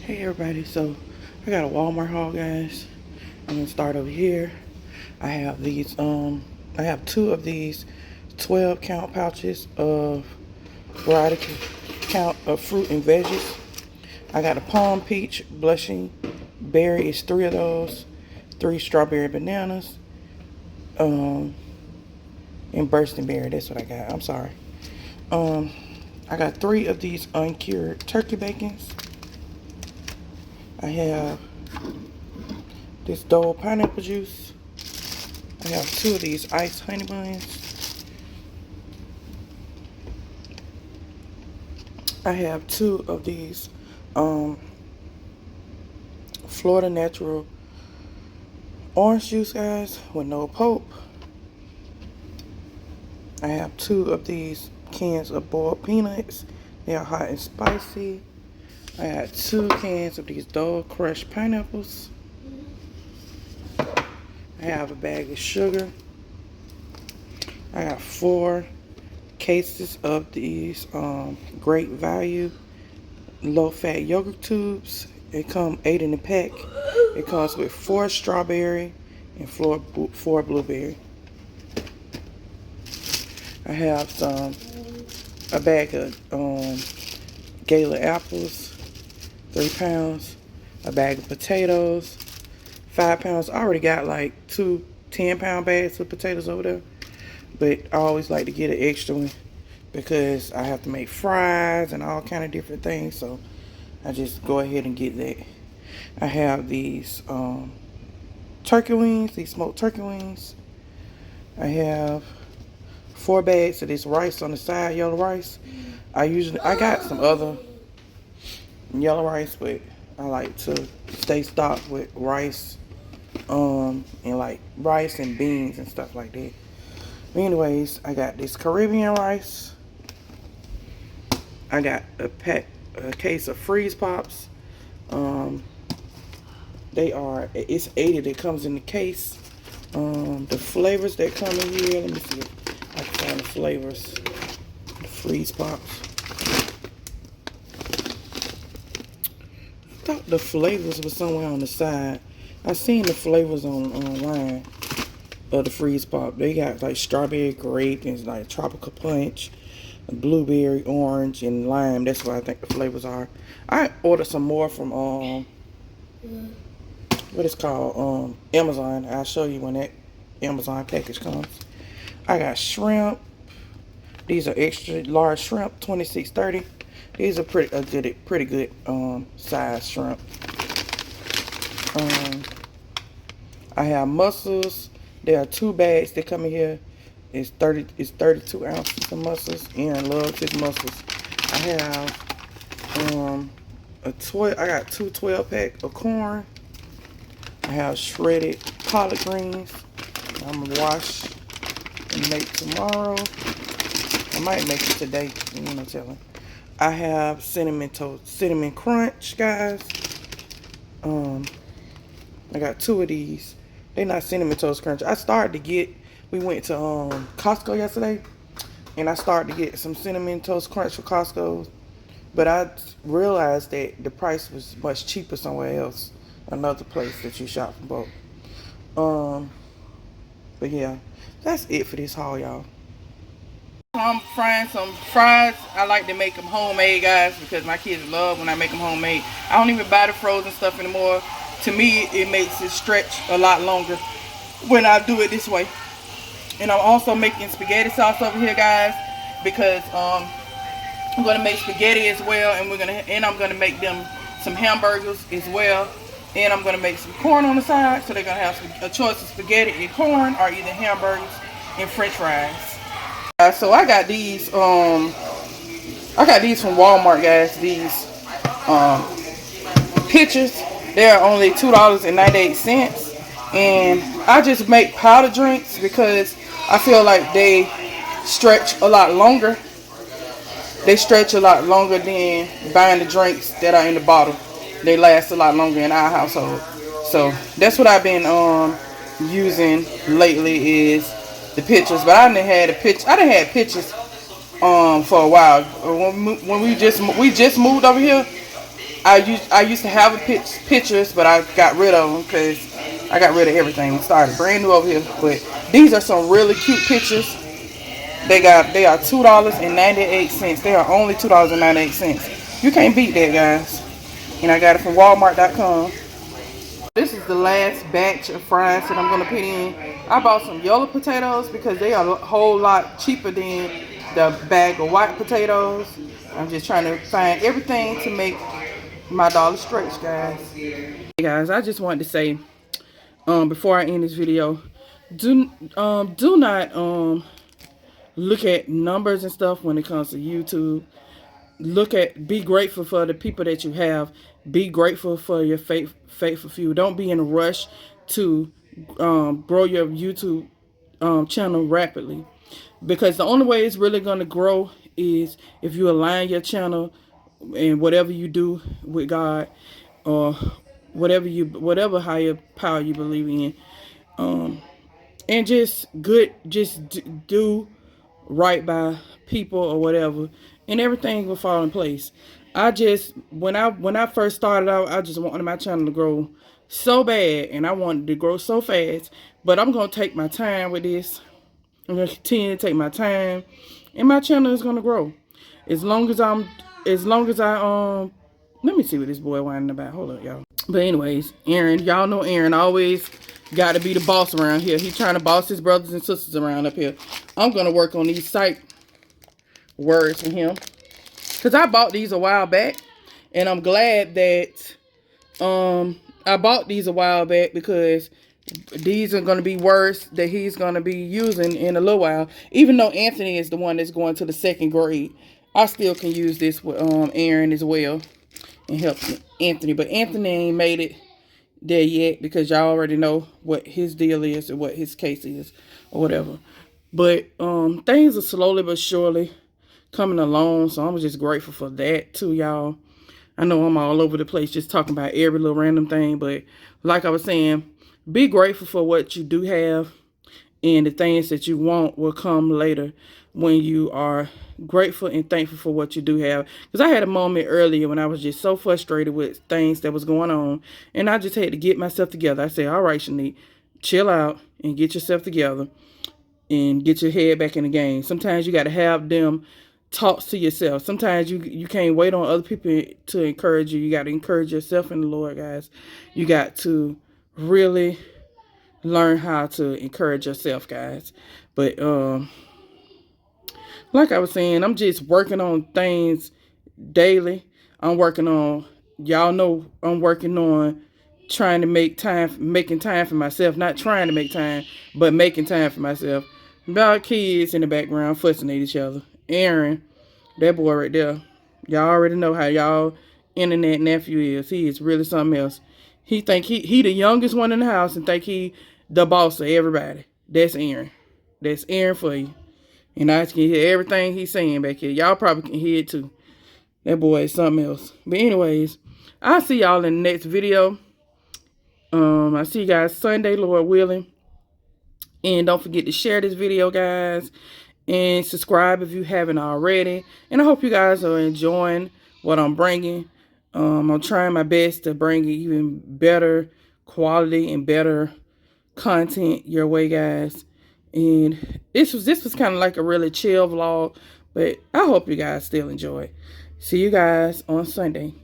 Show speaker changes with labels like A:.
A: Hey everybody, so I got a Walmart haul, guys. I'm gonna start over here. I have I have two of these 12 count pouches of variety count of fruit and veggies. I got a palm peach, blushing berry is three of those, three strawberry bananas, and bursting berry. That's what I got. I'm sorry. I got three of these uncured turkey bacons. I have this Dole pineapple juice. I have two of these iced honey buns. I have two of these Florida Natural orange juice, guys, with no pulp. I have two of these cans of boiled peanuts. They are hot and spicy. I got two cans of these Dole crushed pineapples. I have a bag of sugar. I got 4 cases of these great value low-fat yogurt tubes. It comes 8 in the pack. It comes with 4 strawberry and 4 blueberry. I have a bag of Gala apples, 3 pounds, a bag of potatoes, 5 pounds. I already got like 2 10-pound bags of potatoes over there, but I always like to get an extra one because I have to make fries and all kind of different things, so I just go ahead and get that. I have these turkey wings, these smoked turkey wings. I have 4 bags of this rice on the side, yellow rice. I got some other yellow rice, but I like to stay stocked with rice, and like rice and beans and stuff like that. But anyways, I got this Caribbean rice. I got a case of freeze pops. It's 80 that comes in the case. The flavors that come in here, let me see if I can find the flavors. The freeze pops. I thought the flavors were somewhere on the side. I seen the flavors online of the freeze pop. They got like strawberry, grape, and like tropical punch, blueberry, orange, and lime. That's what I think the flavors are. I ordered some more from what it's called, Amazon. I'll show you when that Amazon package comes. I got shrimp. These are extra large shrimp, $26.30. These are pretty good size shrimp. I have mussels. There are 2 bags that come in here. It's 32 ounces of mussels. Aaron loves his mussels. I have I got 2 12-pack of corn. I have shredded collard greens. I'm gonna wash and make tomorrow. I might make it today. You know, telling. I have cinnamon crunch, guys. I got 2 of these. They're not cinnamon toast crunch. We went to Costco yesterday, and I started to get some cinnamon toast crunch for Costco, but I realized that the price was much cheaper somewhere else, another place that you shop from both. But yeah, that's it for this haul, y'all. I'm frying some fries. I like to make them homemade, guys, because my kids love when I make them homemade. I don't even buy the frozen stuff anymore. To me, it makes it stretch a lot longer when I do it this way. And I'm also making spaghetti sauce over here, guys, because I'm gonna make spaghetti as well, and I'm gonna make them some hamburgers as well, and I'm gonna make some corn on the side, so they're gonna have a choice of spaghetti and corn, or either hamburgers and French fries. So I got these from Walmart, guys. These pitchers, they're only $2.98, and I just make powder drinks because I feel like they stretch a lot longer. They stretch a lot longer than buying the drinks that are in the bottle. They last a lot longer in our household. So that's what I've been using lately is the pitchers. But I didn't have pitchers for a while. When we just moved over here, I used to have pictures, but I got rid of them because I got rid of everything. We started brand new over here. But these are some really cute pictures. They are $2.98. They are only $2.98. You can't beat that, guys. And I got it from Walmart.com. This is the last batch of fries that I'm gonna put in. I bought some yellow potatoes because they are a whole lot cheaper than the bag of white potatoes. I'm just trying to find everything to make my dollar stretch, guys. Hey guys, I just wanted to say, before I end this video, do not look at numbers and stuff when it comes to YouTube. Be grateful for the people that you have. Be grateful for your faithful few. Don't be in a rush to grow your YouTube channel rapidly, because the only way it's really going to grow is if you align your channel and whatever you do with God, or whatever higher power you believe in, and just do right by people or whatever, and everything will fall in place. When I first started out, I just wanted my channel to grow so bad, and I wanted to grow so fast, but I'm gonna take my time with this. I'm gonna continue to take my time, and my channel is gonna grow as long as I let me see what this boy whining about. Hold up, y'all. But anyways, Aaron, y'all know Aaron always got to be the boss around here. He's trying to boss his brothers and sisters around up here. I'm going to work on these sight words for him, because I bought these a while back, and I'm glad that I bought these a while back, because these are going to be words that he's going to be using in a little while. Even though Anthony is the one that's going to the 2nd grade, I still can use this with Aaron as well and help Anthony. But Anthony ain't made it there yet, because y'all already know what his deal is and what his case is or whatever. But things are slowly but surely coming along, so I'm just grateful for that too, y'all. I know I'm all over the place just talking about every little random thing, but like I was saying, be grateful for what you do have, and the things that you want will come later when you are grateful and thankful for what you do have. Because I had a moment earlier when I was just so frustrated with things that was going on, and I just had to get myself together. I said, all right, Shanique, chill out and get yourself together and get your head back in the game. Sometimes you got to have them talks to yourself. Sometimes you can't wait on other people to encourage you. You got to encourage yourself in the Lord, guys. You got to really learn how to encourage yourself, guys. But like I was saying, I'm just working on things daily. Y'all know I'm working on trying to making time for myself. Not trying to make time, but making time for myself. About kids in the background fussing at each other. Aaron, that boy right there, y'all already know how y'all internet nephew is. He is really something else. He think he the youngest one in the house and think he the boss of everybody. That's Aaron. That's Aaron for you. And I can hear everything he's saying back here. Y'all probably can hear it too. That boy is something else. But anyways, I'll see y'all in the next video. I'll see you guys Sunday, Lord willing. And don't forget to share this video, guys. And subscribe if you haven't already. And I hope you guys are enjoying what I'm bringing. I'm trying my best to bring even better quality and better content your way, guys. And this was kind of like a really chill vlog, but I hope you guys still enjoy it. See you guys on Sunday.